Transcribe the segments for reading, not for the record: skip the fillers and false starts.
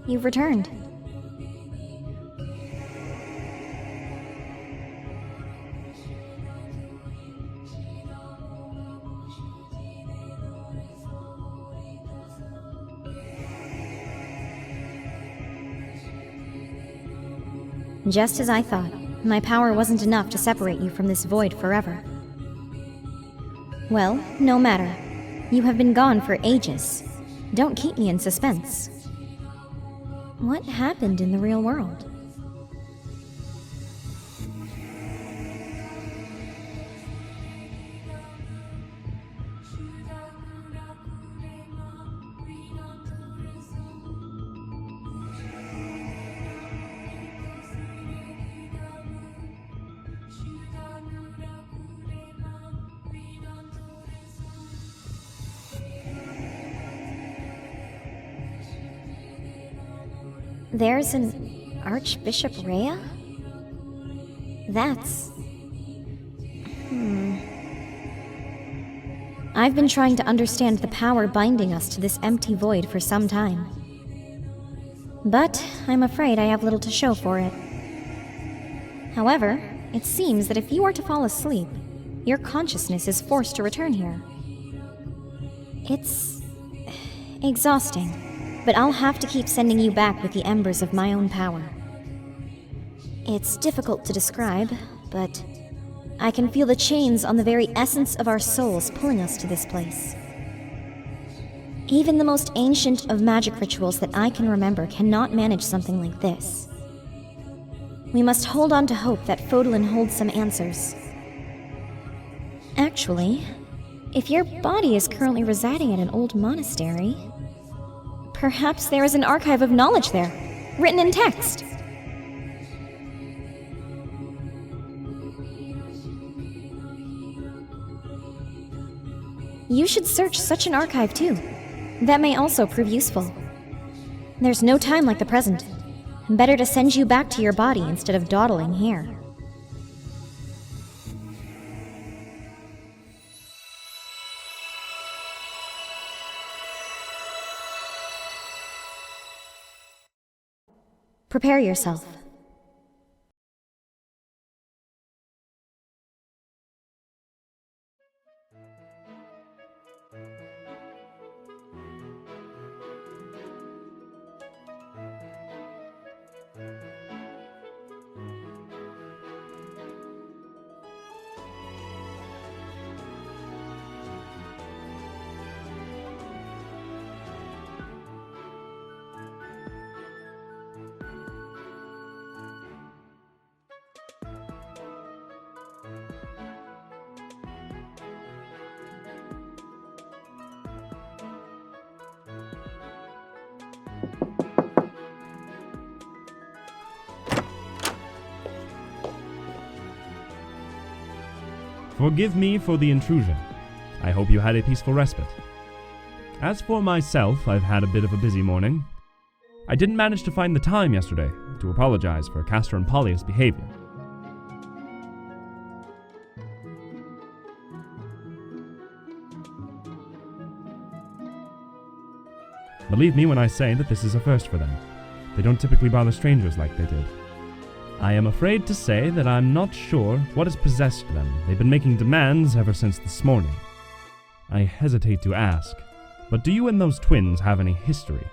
you've returned. Just as I thought, my power wasn't enough to separate you from this void forever. Well, no matter. You have been gone for ages. Don't keep me in suspense. What happened in the real world? There's an Archbishop Rhea? That's... I've been trying to understand the power binding us to this empty void for some time. But I'm afraid I have little to show for it. However, it seems that if you are to fall asleep, your consciousness is forced to return here. It's... exhausting. But I'll have to keep sending you back with the embers of my own power. It's difficult to describe, but I can feel the chains on the very essence of our souls pulling us to this place. Even the most ancient of magic rituals that I can remember cannot manage something like this. We must hold on to hope that Fodlan holds some answers. Actually, if your body is currently residing at an old monastery, perhaps there is an archive of knowledge there, written in text. You should search such an archive too. That may also prove useful. There's no time like the present. Better to send you back to your body instead of dawdling here. Prepare yourself. Forgive me for the intrusion. I hope you had a peaceful respite. As for myself, I've had a bit of a busy morning. I didn't manage to find the time yesterday to apologize for Caspar and Polly's behavior. Believe me when I say that this is a first for them. They don't typically bother strangers like they did. I am afraid to say that I'm not sure what has possessed them. They've been making demands ever since this morning. I hesitate to ask, but do you and those twins have any history?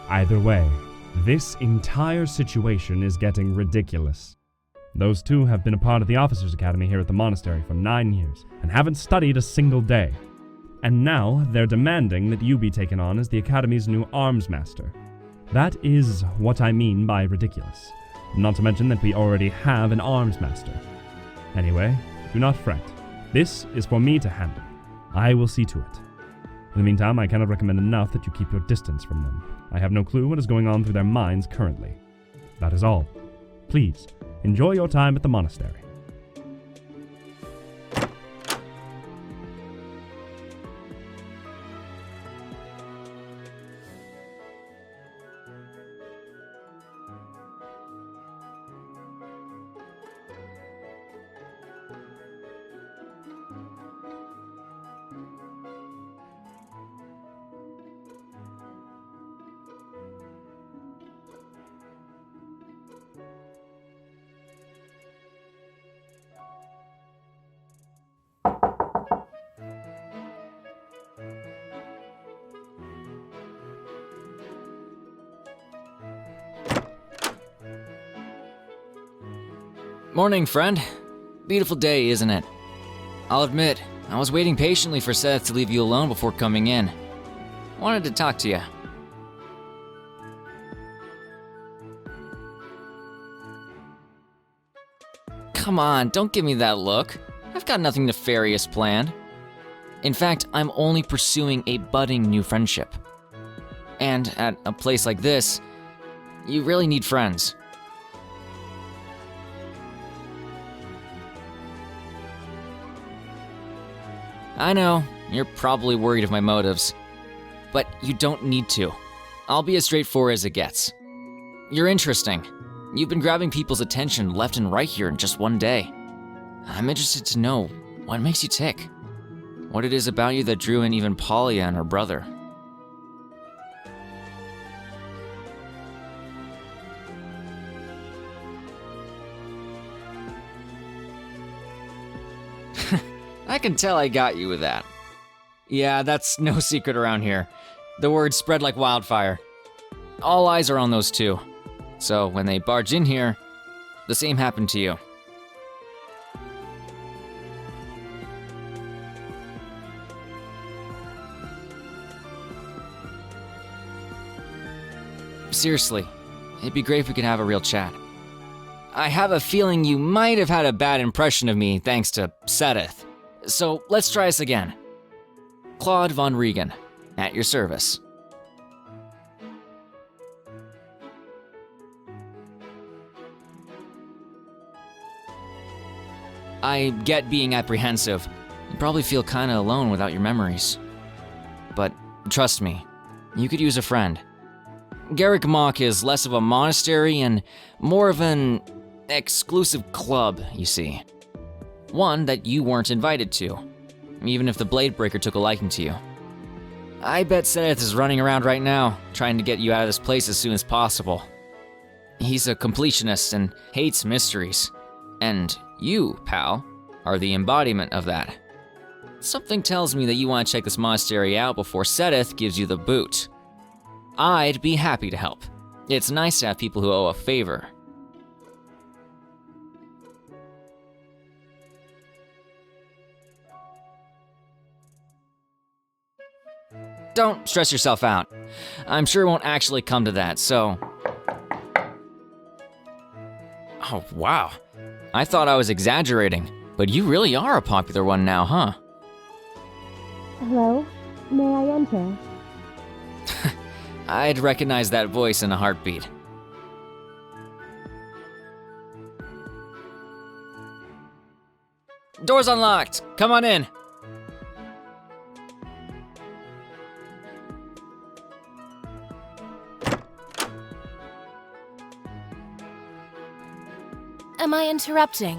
Either way, this entire situation is getting ridiculous. Those two have been a part of the Officers' Academy here at the monastery for 9 years, and haven't studied a single day. And now, they're demanding that you be taken on as the Academy's new arms master. That is what I mean by ridiculous. Not to mention that we already have an arms master. Anyway, do not fret. This is for me to handle. I will see to it. In the meantime, I cannot recommend enough that you keep your distance from them. I have no clue what is going on through their minds currently. That is all. Please, enjoy your time at the monastery. Morning, friend. Beautiful day, isn't it? I'll admit, I was waiting patiently for Seth to leave you alone before coming in. Wanted to talk to you. Come on, don't give me that look. I've got nothing nefarious planned. In fact, I'm only pursuing a budding new friendship. And at a place like this, you really need friends. I know, you're probably worried of my motives, but you don't need to. I'll be as straightforward as it gets. You're interesting. You've been grabbing people's attention left and right here in just one day. I'm interested to know what makes you tick. What it is about you that drew in even Polly and her brother. I can tell I got you with that. Yeah, that's no secret around here. The word spread like wildfire. All eyes are on those two. So when they barge in here, the same happened to you. Seriously, it'd be great if we could have a real chat. I have a feeling you might have had a bad impression of me thanks to Sedith. So let's try this again. Claude von Regan, at your service. I get being apprehensive. You probably feel kinda alone without your memories. But trust me, you could use a friend. Garrick Mach is less of a monastery and more of an exclusive club, you see. One that you weren't invited to, even if the Bladebreaker took a liking to you. I bet Sedith is running around right now, trying to get you out of this place as soon as possible. He's a completionist and hates mysteries. And you, pal, are the embodiment of that. Something tells me that you want to check this monastery out before Sedith gives you the boot. I'd be happy to help. It's nice to have people who owe a favor. Don't stress yourself out. I'm sure it won't actually come to that, so... Oh, wow. I thought I was exaggerating, but you really are a popular one now, huh? Hello? May I enter? I'd recognize that voice in a heartbeat. Door's unlocked! Come on in! Am I interrupting?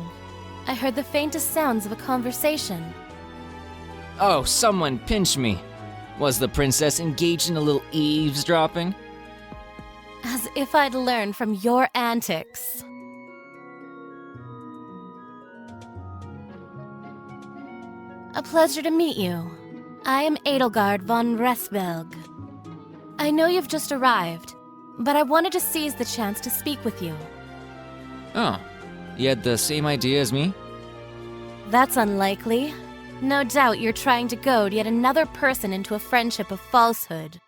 I heard the faintest sounds of a conversation. Oh, someone pinched me. Was the princess engaged in a little eavesdropping? As if I'd learned from your antics. A pleasure to meet you. I am Edelgard von Resberg. I know you've just arrived, but I wanted to seize the chance to speak with you. Oh, you had the same idea as me? That's unlikely. No doubt you're trying to goad yet another person into a friendship of falsehood.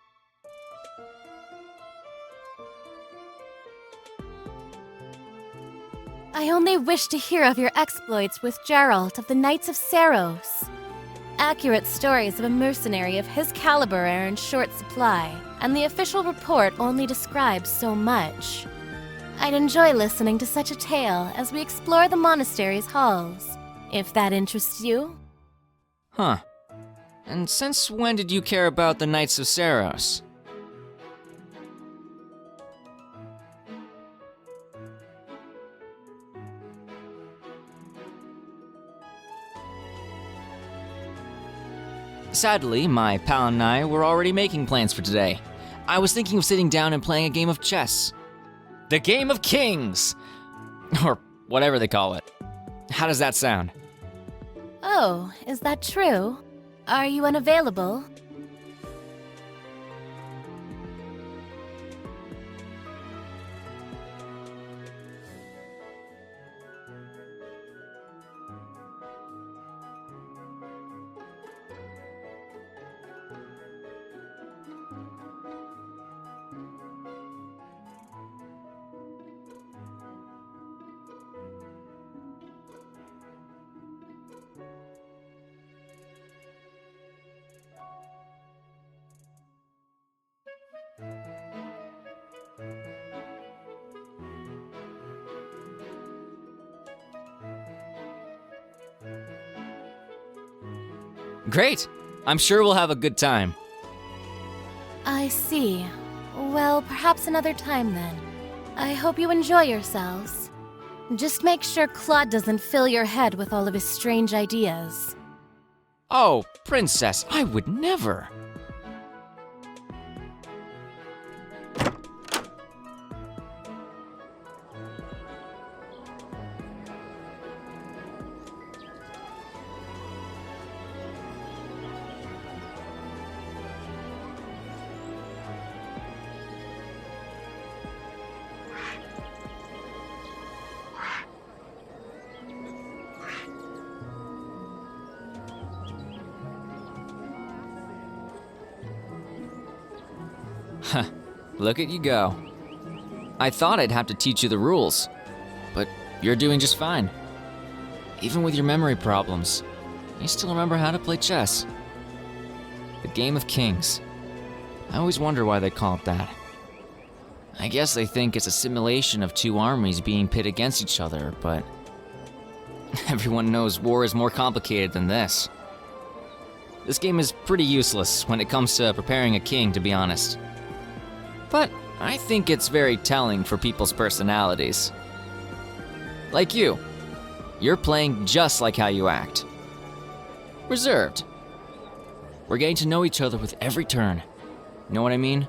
I only wish to hear of your exploits with Geralt of the Knights of Saros. Accurate stories of a mercenary of his caliber are in short supply, and the official report only describes so much. I'd enjoy listening to such a tale as we explore the monastery's halls, if that interests you. Huh. And since when did you care about the Knights of Saros? Sadly, my pal and I were already making plans for today. I was thinking of sitting down and playing a game of chess. The Game of Kings! Or whatever they call it. How does that sound? Oh, is that true? Are you unavailable? Great! I'm sure we'll have a good time. I see. Well, perhaps another time then. I hope you enjoy yourselves. Just make sure Claude doesn't fill your head with all of his strange ideas. Oh, Princess, I would never. Huh, look at you go. I thought I'd have to teach you the rules, but you're doing just fine. Even with your memory problems, you still remember how to play chess. The game of kings. I always wonder why they call it that. I guess they think it's a simulation of two armies being pit against each other, but everyone knows war is more complicated than this. This game is pretty useless when it comes to preparing a king, to be honest. But I think it's very telling for people's personalities. Like you. You're playing just like how you act. Reserved. We're getting to know each other with every turn. You know what I mean?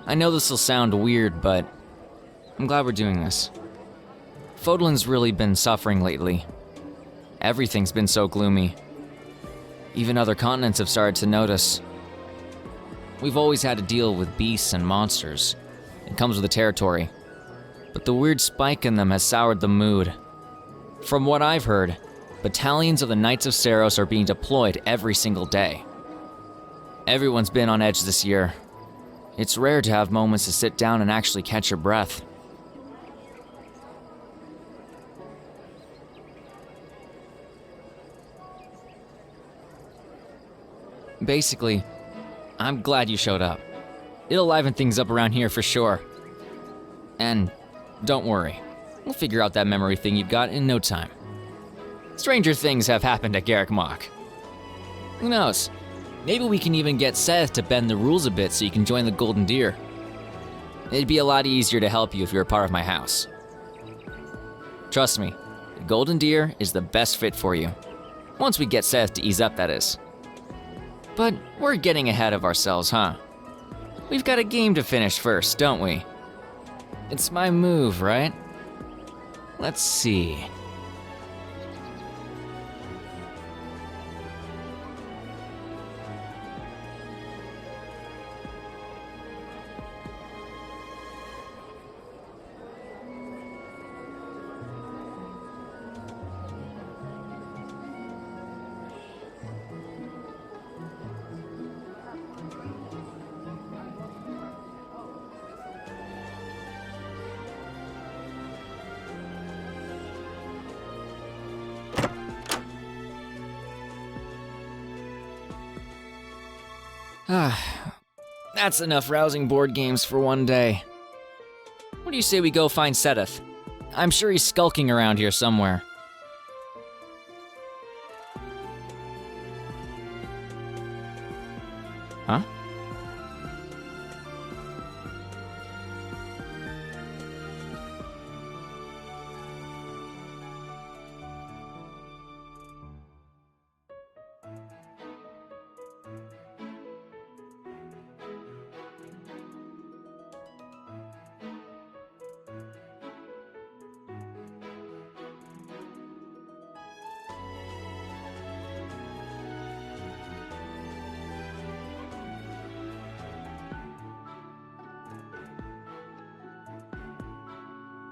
I know this will sound weird, but I'm glad we're doing this. Fodlan's really been suffering lately. Everything's been so gloomy. Even other continents have started to notice. We've always had to deal with beasts and monsters. It comes with the territory. But the weird spike in them has soured the mood. From what I've heard, battalions of the Knights of Saros are being deployed every single day. Everyone's been on edge this year. It's rare to have moments to sit down and actually catch your breath. Basically, I'm glad you showed up. It'll liven things up around here for sure. And don't worry, we'll figure out that memory thing you've got in no time. Stranger things have happened at Garrick Mach. Who knows? Maybe we can even get Seth to bend the rules a bit so you can join the Golden Deer. It'd be a lot easier to help you if you're a part of my house. Trust me, the Golden Deer is the best fit for you. Once we get Seth to ease up, that is. But we're getting ahead of ourselves, huh? We've got a game to finish first, don't we? It's my move, right? Let's see. That's enough rousing board games for one day. What do you say we go find Sedith? I'm sure he's skulking around here somewhere. Huh?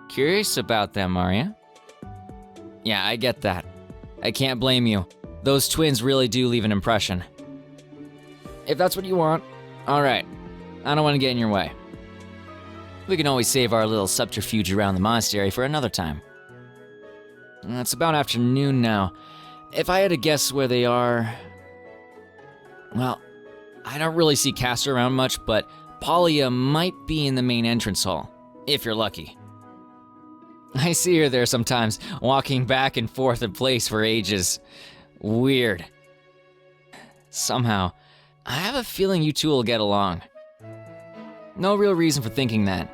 Curious about them, are you? Yeah, I get that. I can't blame you. Those twins really do leave an impression. If that's what you want, alright. I don't want to get in your way. We can always save our little subterfuge around the monastery for another time. It's about afternoon now. If I had to guess where they are... Well, I don't really see Caspar around much, but Pollia might be in the main entrance hall, if you're lucky. I see her there sometimes, walking back and forth in place for ages. Weird. Somehow, I have a feeling you two will get along. No real reason for thinking that.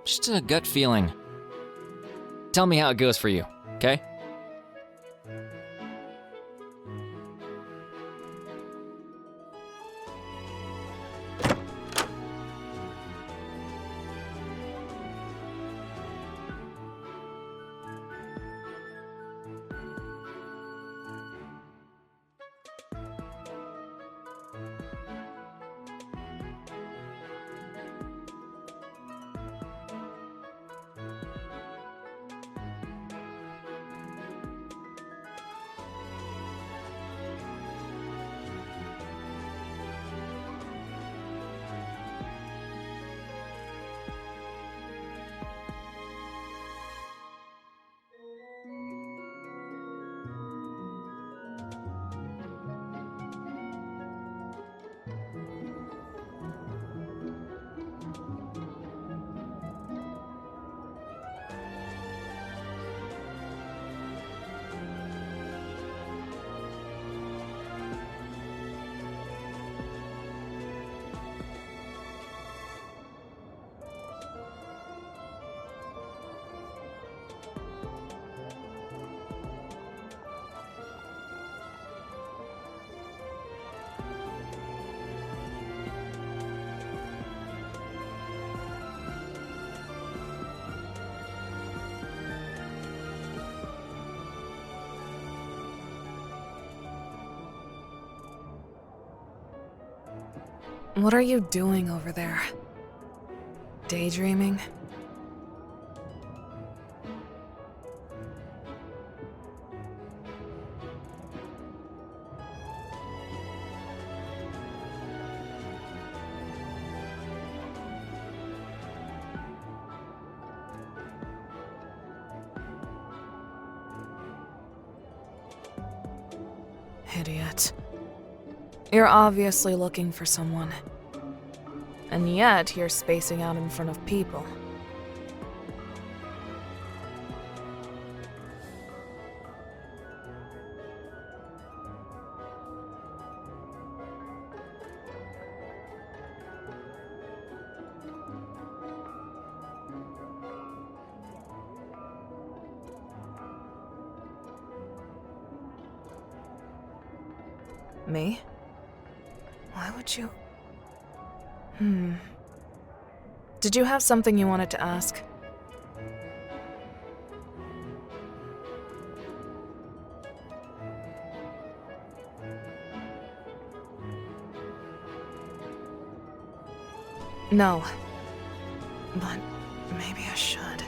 Just a gut feeling. Tell me how it goes for you, okay? What are you doing over there? Daydreaming? Idiot. You're obviously looking for someone. And yet, you're spacing out in front of people. Me? Why would you... Did you have something you wanted to ask? No. But maybe I should.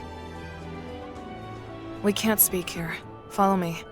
We can't speak here. Follow me.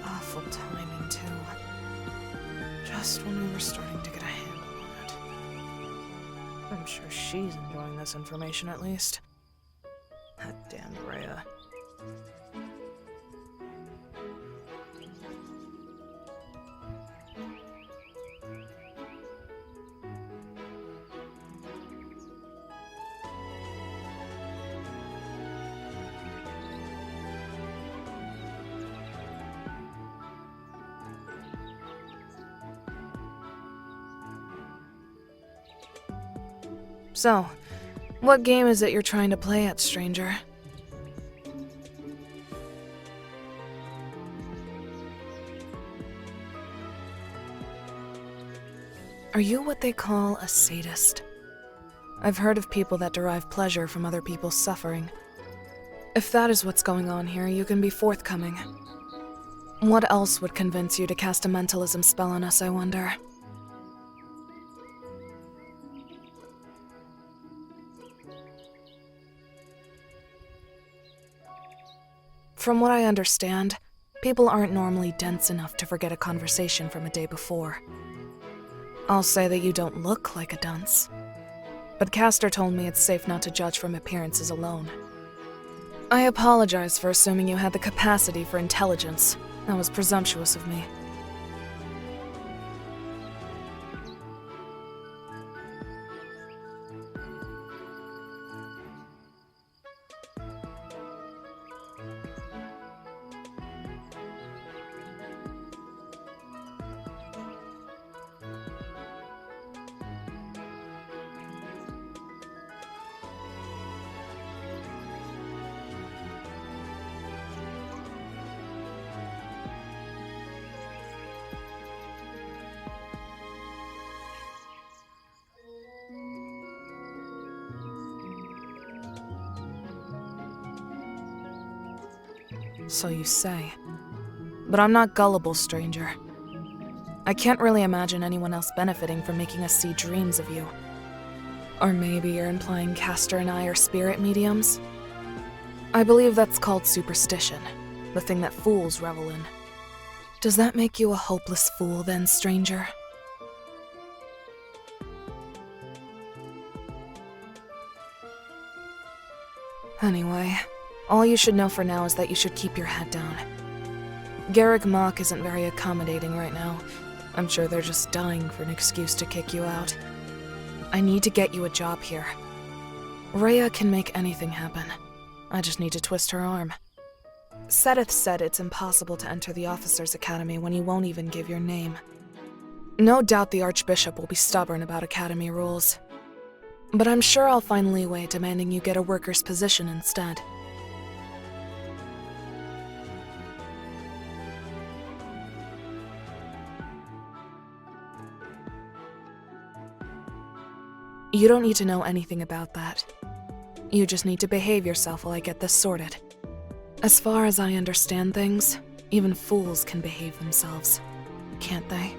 Awful timing, too. Just when we were starting to get a handle on it. I'm sure she's enjoying this information, at least. That damned Rhea. So, what game is it you're trying to play at, stranger? Are you what they call a sadist? I've heard of people that derive pleasure from other people's suffering. If that is what's going on here, you can be forthcoming. What else would convince you to cast a mentalism spell on us, I wonder? From what I understand, people aren't normally dense enough to forget a conversation from a day before. I'll say that you don't look like a dunce. But Castor told me it's safe not to judge from appearances alone. I apologize for assuming you had the capacity for intelligence. That was presumptuous of me. So you say. But I'm not gullible, stranger. I can't really imagine anyone else benefiting from making us see dreams of you. Or maybe you're implying Castor and I are spirit mediums? I believe that's called superstition, the thing that fools revel in. Does that make you a hopeless fool then, stranger? Anyway, all you should know for now is that you should keep your head down. Garrick Mach isn't very accommodating right now. I'm sure they're just dying for an excuse to kick you out. I need to get you a job here. Rhea can make anything happen. I just need to twist her arm. Sedith said it's impossible to enter the Officers' Academy when you won't even give your name. No doubt the Archbishop will be stubborn about Academy rules. But I'm sure I'll find leeway demanding you get a worker's position instead. You don't need to know anything about that. You just need to behave yourself while I get this sorted. As far as I understand things, even fools can behave themselves, can't they?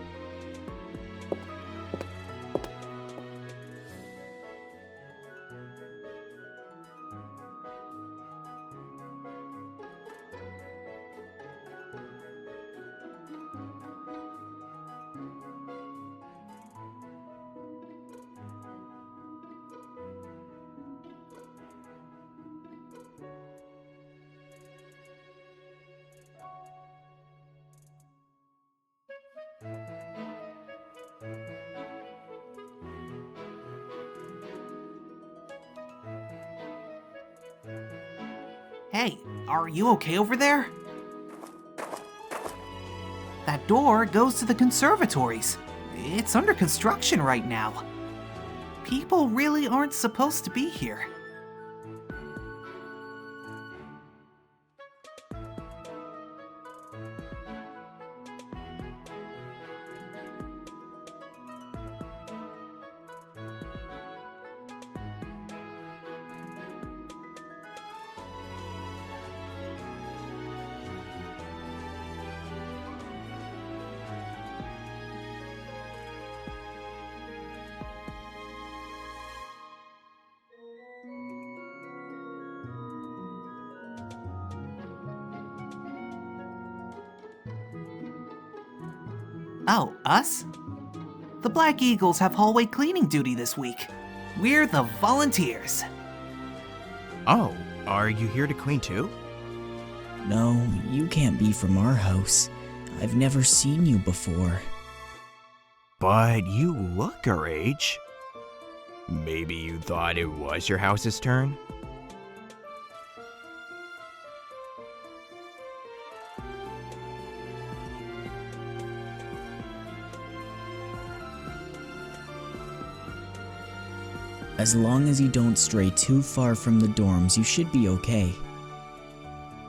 Hey, are you okay over there? That door goes to the conservatories. It's under construction right now. People really aren't supposed to be here. Oh, us? The Black Eagles have hallway cleaning duty this week. We're the volunteers. Oh, are you here to clean too? No, you can't be from our house. I've never seen you before. But you look our age. Maybe you thought it was your house's turn? As long as you don't stray too far from the dorms, you should be okay.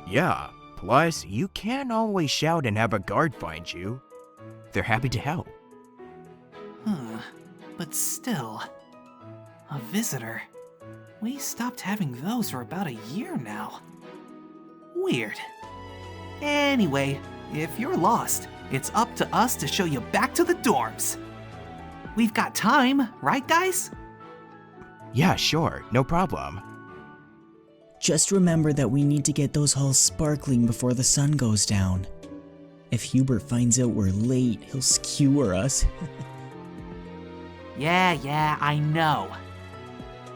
Yeah, plus, you can't always shout and have a guard find you. They're happy to help. Huh. But still, a visitor. We stopped having those for about a year now. Weird. Anyway, if you're lost, it's up to us to show you back to the dorms. We've got time, right guys? Yeah, sure, no problem. Just remember that we need to get those halls sparkling before the sun goes down. If Hubert finds out we're late, he'll skewer us. Yeah, I know.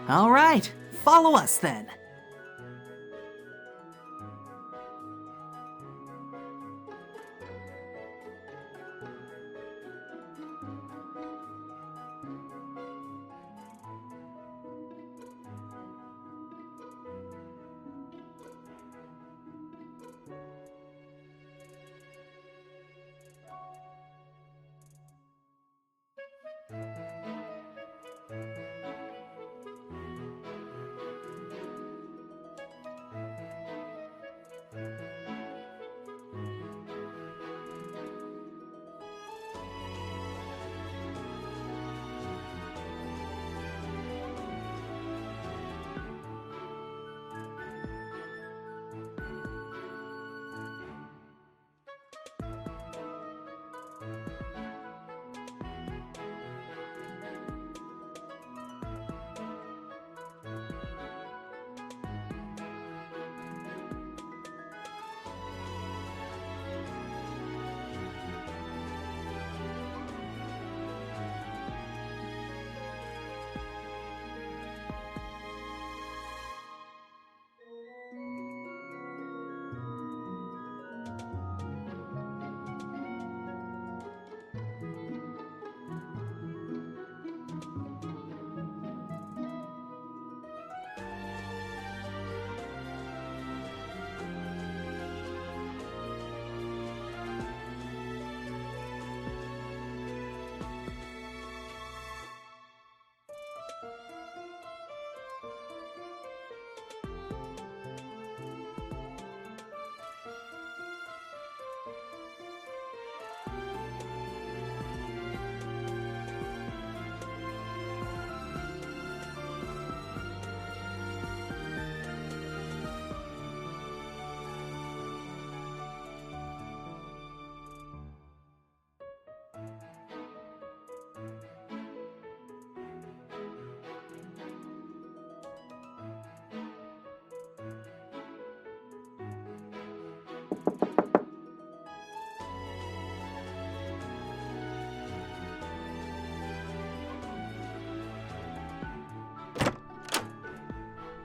Alright, follow us then.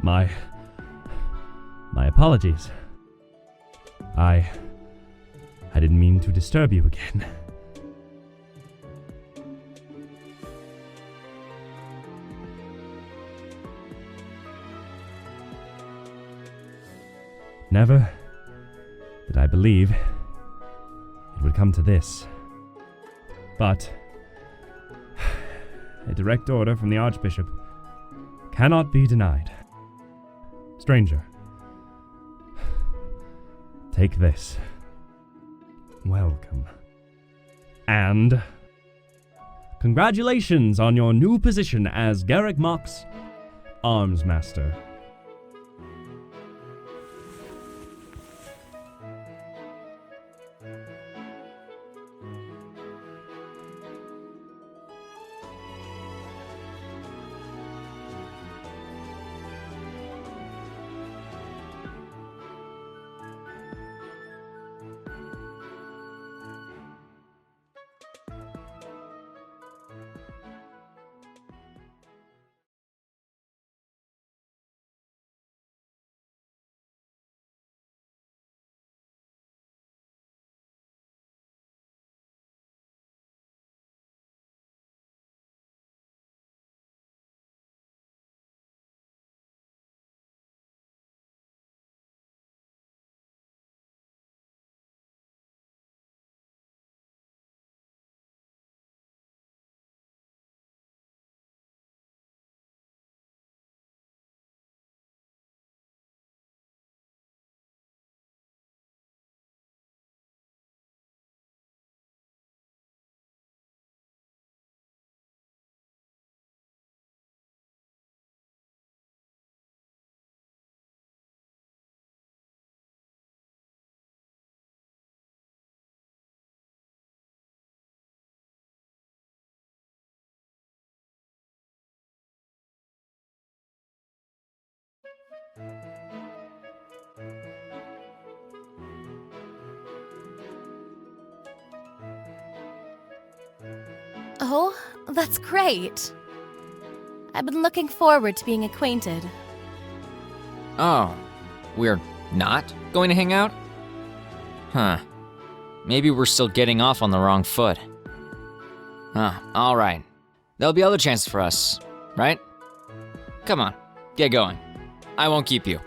My apologies. I didn't mean to disturb you again. Never did I believe it would come to this. But a direct order from the Archbishop cannot be denied. Stranger, take this. Welcome. And congratulations on your new position as Garrick Mock's Arms Master. Oh, that's great. I've been looking forward to being acquainted. Oh, we're not going to hang out? Huh. Maybe we're still getting off on the wrong foot. Huh, alright. There'll be other chances for us, right? Come on, get going. I won't keep you.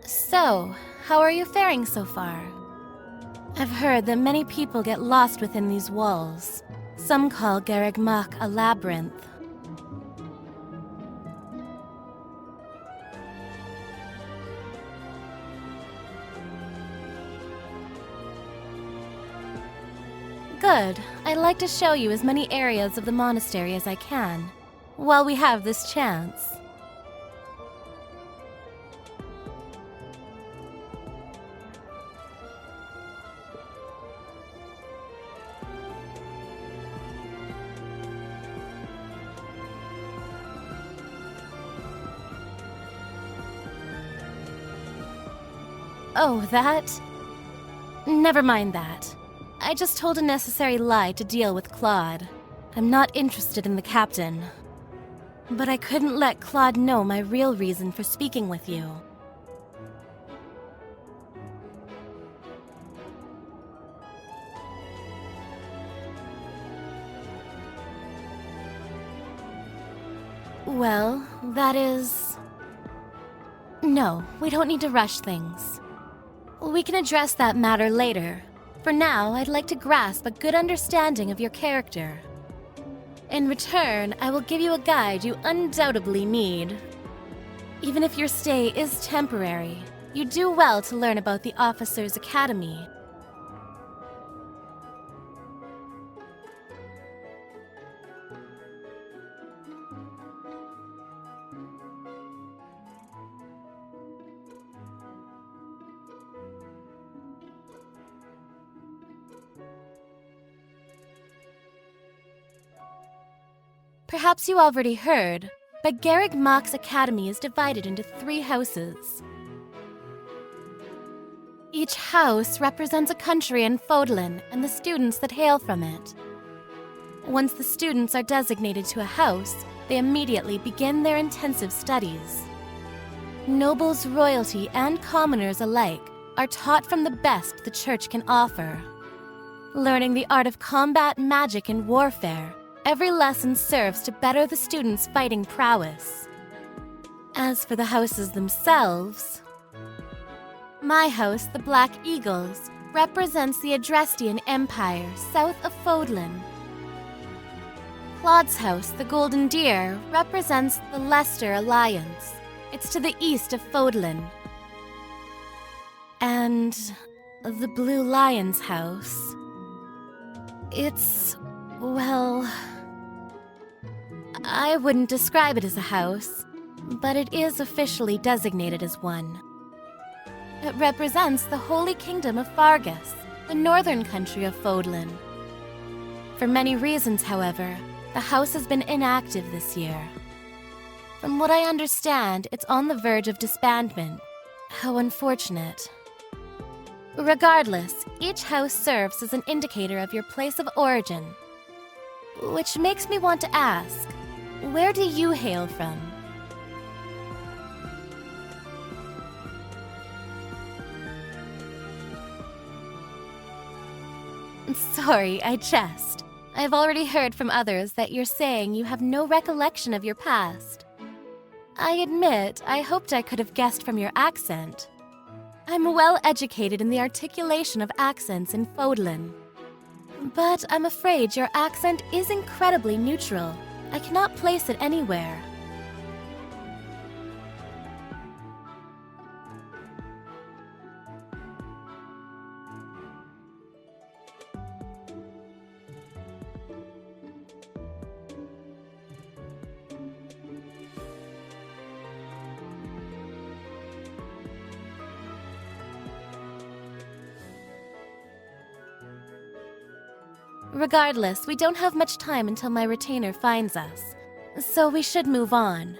So, how are you faring so far? I've heard that many people get lost within these walls. Some call Garreg Mach a labyrinth. Good. I'd like to show you as many areas of the monastery as I can, while we have this chance. Oh, that? Never mind that. I just told a necessary lie to deal with Claude. I'm not interested in the captain. But I couldn't let Claude know my real reason for speaking with you. Well, that is... No, we don't need to rush things. We can address that matter later. For now, I'd like to grasp a good understanding of your character. In return, I will give you a guide you undoubtedly need. Even if your stay is temporary, you do well to learn about the Officers' Academy. Perhaps you already heard, but Garreg Mach's Academy is divided into 3 houses. Each house represents a country in Fodlan and the students that hail from it. Once the students are designated to a house, they immediately begin their intensive studies. Nobles, royalty, and commoners alike are taught from the best the church can offer. Learning the art of combat, magic, and warfare, every lesson serves to better the students' fighting prowess. As for the houses themselves, my house, the Black Eagles, represents the Adrestian Empire south of Fodlan. Claude's house, the Golden Deer, represents the Leicester Alliance. It's to the east of Fodlan. And the Blue Lion's house, it's, well, I wouldn't describe it as a house, but it is officially designated as one. It represents the Holy Kingdom of Fargus, the northern country of Fodlan. For many reasons, however, the house has been inactive this year. From what I understand, it's on the verge of disbandment. How unfortunate. Regardless, each house serves as an indicator of your place of origin. Which makes me want to ask, where do you hail from? Sorry, I jest. I've already heard from others that you're saying you have no recollection of your past. I admit, I hoped I could have guessed from your accent. I'm well educated in the articulation of accents in Fodlan. But I'm afraid your accent is incredibly neutral. I cannot place it anywhere. Regardless, we don't have much time until my retainer finds us, so we should move on.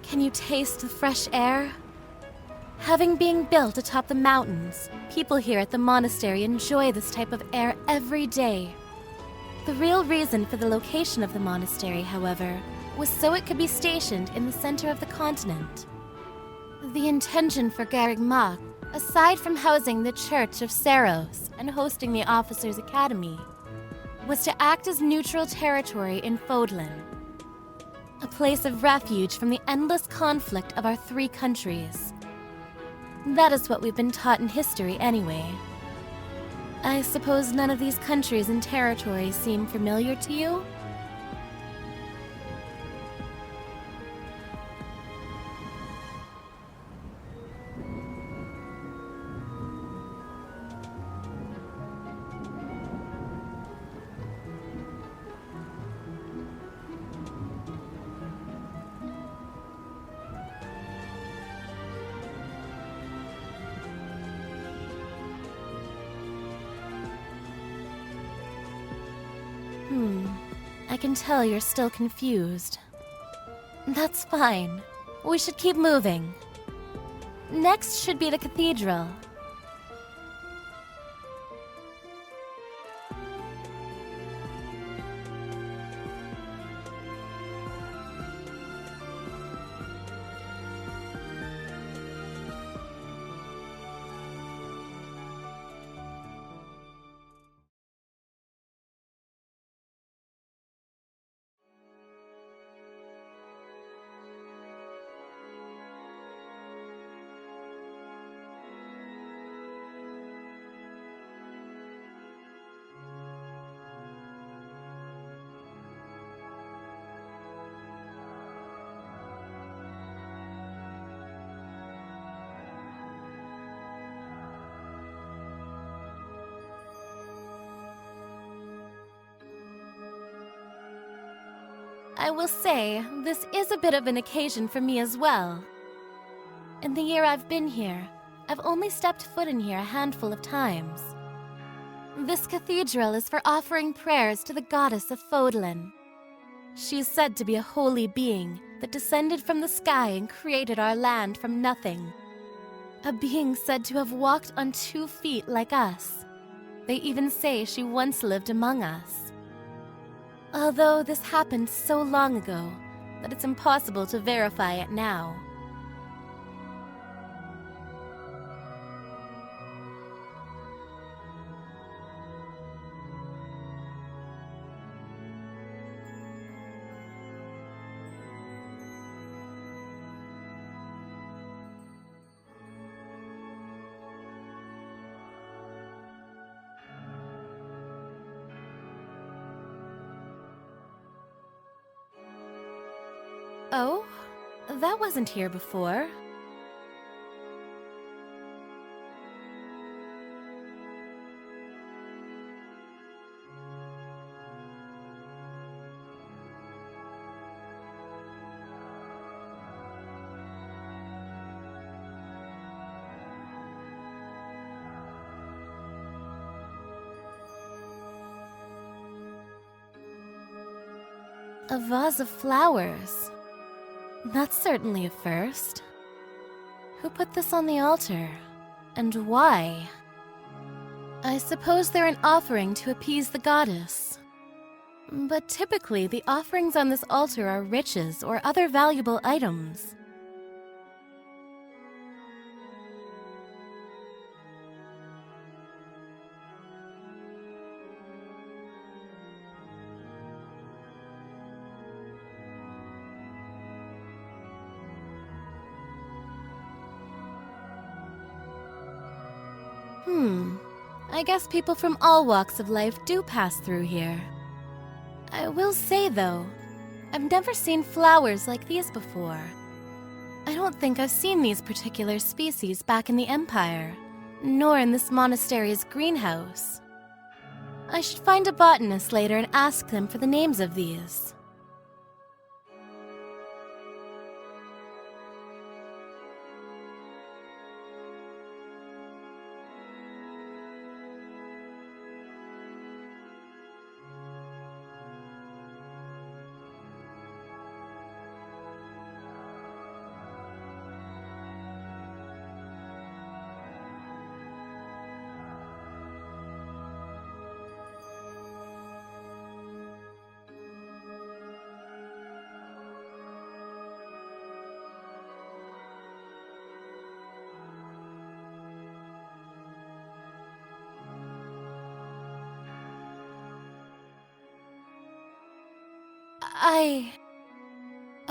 Can you taste the fresh air? Having been built atop the mountains, people here at the monastery enjoy this type of air every day. The real reason for the location of the monastery, however, was so it could be stationed in the center of the continent. The intention for Garreg Mach, aside from housing the Church of Saros and hosting the Officers' Academy, was to act as neutral territory in Fodlan, a place of refuge from the endless conflict of our three countries. That is what we've been taught in history anyway. I suppose none of these countries and territories seem familiar to you? I can tell you're still confused. That's fine. We should keep moving. Next should be the cathedral. I will say, this is a bit of an occasion for me as well. In the year I've been here, I've only stepped foot in here a handful of times. This cathedral is for offering prayers to the goddess of Fodlan. She is said to be a holy being that descended from the sky and created our land from nothing. A being said to have walked on 2 feet like us. They even say she once lived among us. Although this happened so long ago that it's impossible to verify it now. Oh? That wasn't here before. A vase of flowers. That's certainly a first. Who put this on the altar? And why? I suppose they're an offering to appease the goddess. But typically, the offerings on this altar are riches or other valuable items. I guess people from all walks of life do pass through here. I will say, though, I've never seen flowers like these before. I don't think I've seen these particular species back in the Empire, nor in this monastery's greenhouse. I should find a botanist later and ask them for the names of these.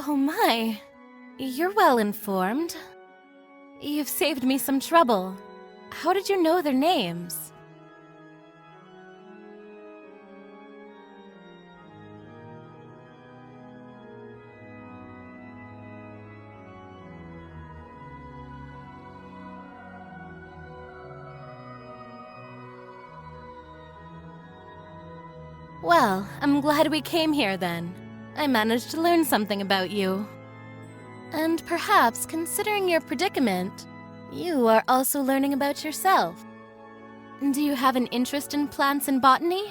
Oh my. You're well informed. You've saved me some trouble. How did you know their names? Well, I'm glad we came here then. I managed to learn something about you. And perhaps, considering your predicament, you are also learning about yourself. Do you have an interest in plants and botany?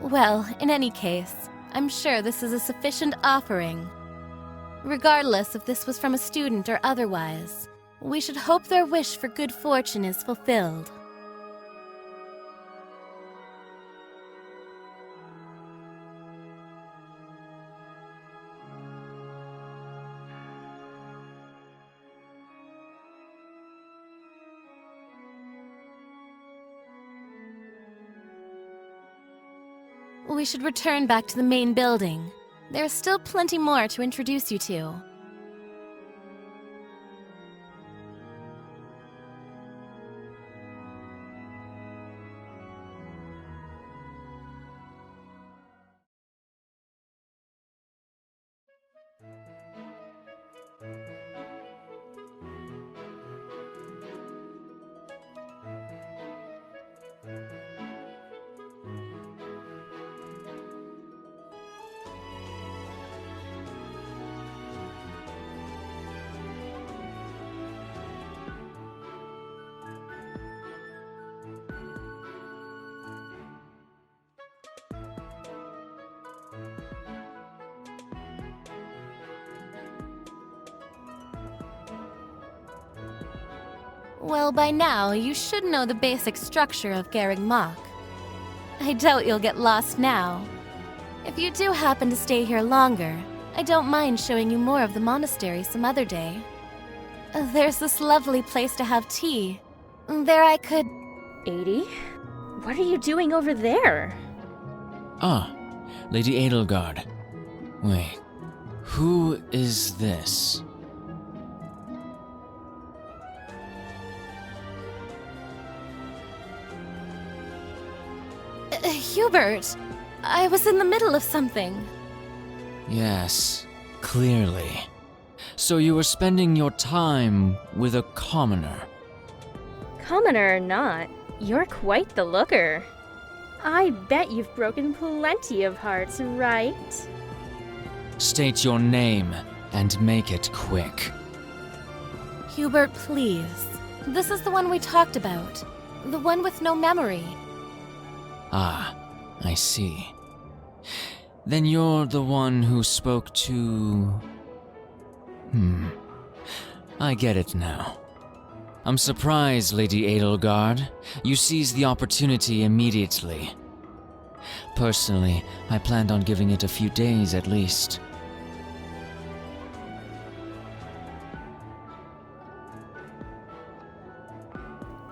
Well, in any case, I'm sure this is a sufficient offering. Regardless if this was from a student or otherwise, we should hope their wish for good fortune is fulfilled. We should return back to the main building. There's still plenty more to introduce you to. Well, by now, you should know the basic structure of Garrig Mach. I doubt you'll get lost now. If you do happen to stay here longer, I don't mind showing you more of the monastery some other day. There's this lovely place to have tea. There I could... 80? What are you doing over there? Ah, Lady Edelgard. Wait, who is this? Hubert, I was in the middle of something. Yes, clearly. So you were spending your time with a commoner. Commoner or not, you're quite the looker. I bet you've broken plenty of hearts, right? State your name and make it quick. Hubert, please. This is the one we talked about. The one with no memory. Ah, I see. Then you're the one who spoke to... I get it now. I'm surprised, Lady Edelgard. You seized the opportunity immediately. Personally, I planned on giving it a few days at least.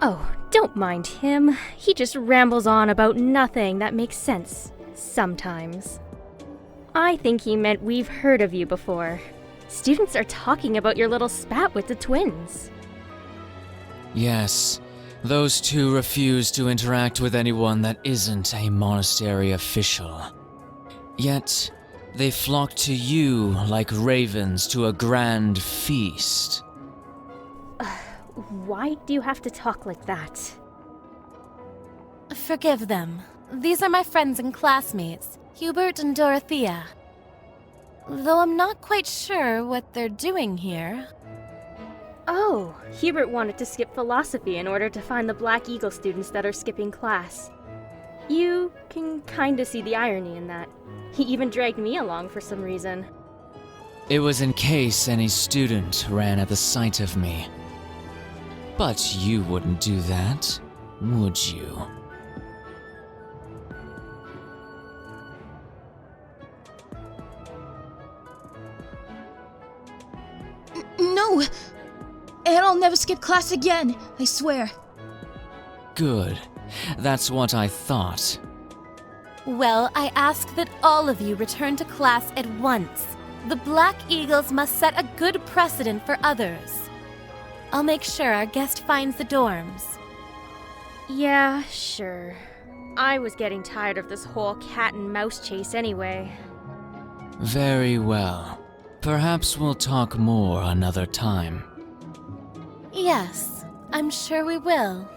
Oh, don't mind him. He just rambles on about nothing that makes sense. Sometimes. I think he meant we've heard of you before. Students are talking about your little spat with the twins. Yes, those two refuse to interact with anyone that isn't a monastery official. Yet, they flock to you like ravens to a grand feast. Why do you have to talk like that? Forgive them. These are my friends and classmates, Hubert and Dorothea. Though I'm not quite sure what they're doing here. Oh, Hubert wanted to skip philosophy in order to find the Black Eagle students that are skipping class. You can kinda see the irony in that. He even dragged me along for some reason. It was in case any student ran at the sight of me. But you wouldn't do that, would you? No! And I'll never skip class again, I swear. Good. That's what I thought. Well, I ask that all of you return to class at once. The Black Eagles must set a good precedent for others. I'll make sure our guest finds the dorms. Yeah, sure. I was getting tired of this whole cat and mouse chase anyway. Very well. Perhaps we'll talk more another time. Yes, I'm sure we will.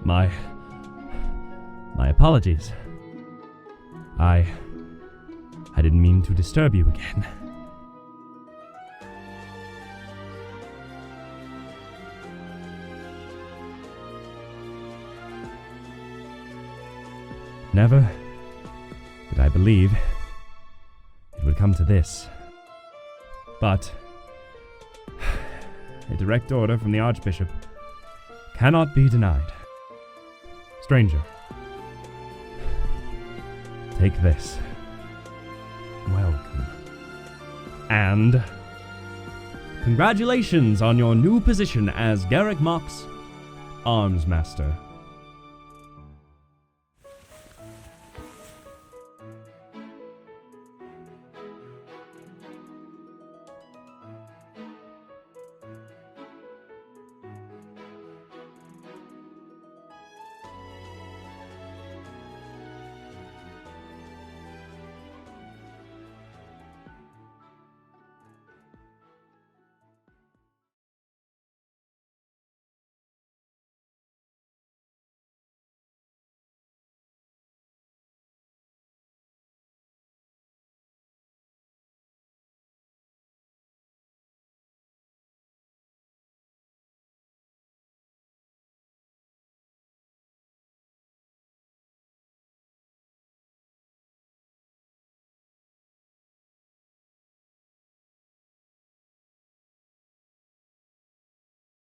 My apologies. I didn't mean to disturb you again. Never did I believe it would come to this. But a direct order from the Archbishop cannot be denied. Stranger, take this. Well, And congratulations on your new position as Garrick Mock's Arms Master.